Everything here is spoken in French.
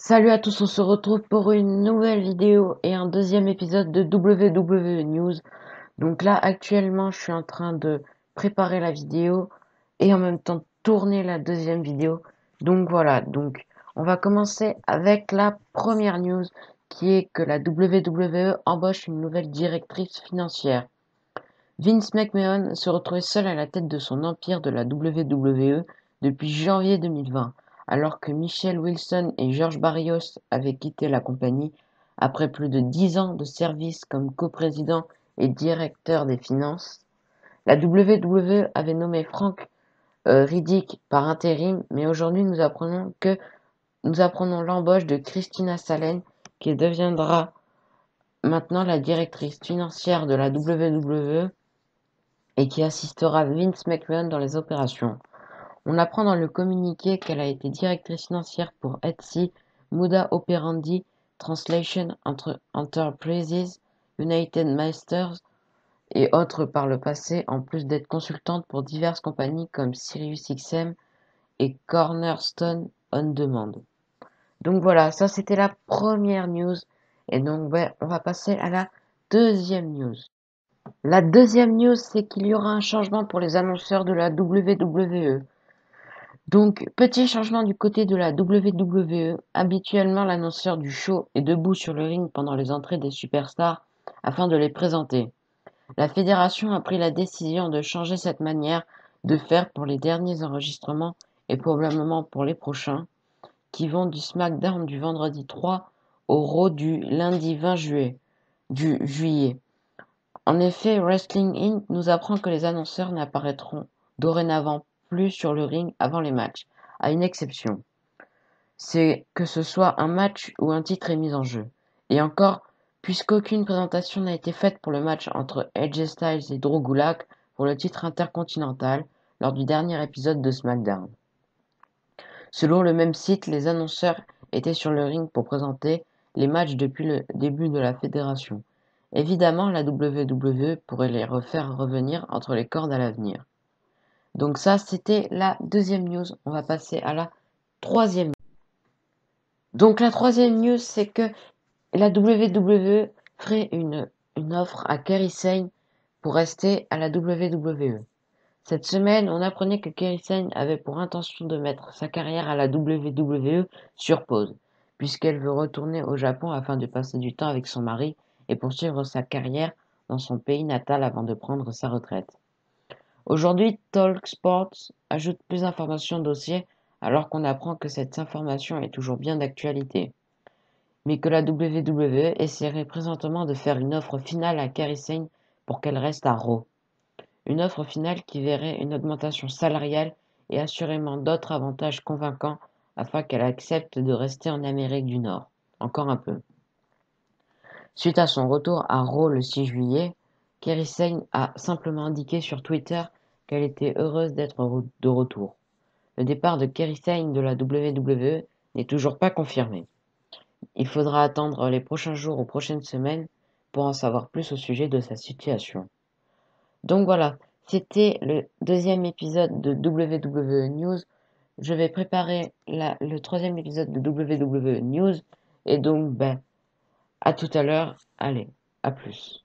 Salut à tous, on se retrouve pour une nouvelle vidéo et un deuxième épisode de WWE News. Donc là, actuellement, je suis en train de préparer la vidéo et en même temps tourner la deuxième vidéo. Donc voilà, on va commencer avec la première news qui est que la WWE embauche une nouvelle directrice financière. Vince McMahon se retrouvait seul à la tête de son empire de la WWE depuis janvier 2020, alors que Michelle Wilson et George Barrios avaient quitté la compagnie après plus de 10 ans de service comme coprésident et directeur des finances. La WWE avait nommé Frank Riddick par intérim, mais aujourd'hui nous apprenons l'embauche de Christina Salen, qui deviendra maintenant la directrice financière de la WWE et qui assistera Vince McMahon dans les opérations. On apprend dans le communiqué qu'elle a été directrice financière pour Etsy, Muda Operandi, Translation Enterprises, United Masters et autres par le passé, en plus d'être consultante pour diverses compagnies comme SiriusXM et Cornerstone On Demand. Donc voilà, ça c'était la première news. Et donc on va passer à la deuxième news. La deuxième news, c'est qu'il y aura un changement pour les annonceurs de la WWE. Donc, petit changement du côté de la WWE. Habituellement, l'annonceur du show est debout sur le ring pendant les entrées des superstars afin de les présenter. La fédération a pris la décision de changer cette manière de faire pour les derniers enregistrements et probablement pour les prochains, qui vont du SmackDown du vendredi 3 au Raw du lundi 20 juillet. En effet, Wrestling Inc. nous apprend que les annonceurs n'apparaîtront dorénavant plus sur le ring avant les matchs, à une exception. C'est que ce soit un match ou un titre est mis en jeu. Et encore, puisqu'aucune présentation n'a été faite pour le match entre AJ Styles et Drew Gulak pour le titre intercontinental lors du dernier épisode de SmackDown. Selon le même site, les annonceurs étaient sur le ring pour présenter les matchs depuis le début de la fédération. Évidemment, la WWE pourrait les refaire revenir entre les cordes à l'avenir. Donc ça, c'était la deuxième news. On va passer à la troisième. Donc la troisième news, c'est que la WWE ferait une offre à Kairi Sane pour rester à la WWE. Cette semaine, on apprenait que Kairi Sane avait pour intention de mettre sa carrière à la WWE sur pause, puisqu'elle veut retourner au Japon afin de passer du temps avec son mari et poursuivre sa carrière dans son pays natal avant de prendre sa retraite. Aujourd'hui, TalkSport ajoute plus d'informations au dossier alors qu'on apprend que cette information est toujours bien d'actualité, mais que la WWE essaierait présentement de faire une offre finale à Kairi Sane pour qu'elle reste à Raw. Une offre finale qui verrait une augmentation salariale et assurément d'autres avantages convaincants afin qu'elle accepte de rester en Amérique du Nord. Encore un peu. Suite à son retour à Raw le 6 juillet, Kairi Sane a simplement indiqué sur Twitter qu'elle était heureuse d'être de retour. Le départ de Kairi Sane de la WWE n'est toujours pas confirmé. Il faudra attendre les prochains jours ou prochaines semaines pour en savoir plus au sujet de sa situation. Donc voilà, c'était le deuxième épisode de WWE News. Je vais préparer le troisième épisode de WWE News. Et donc, à tout à l'heure. Allez, à plus.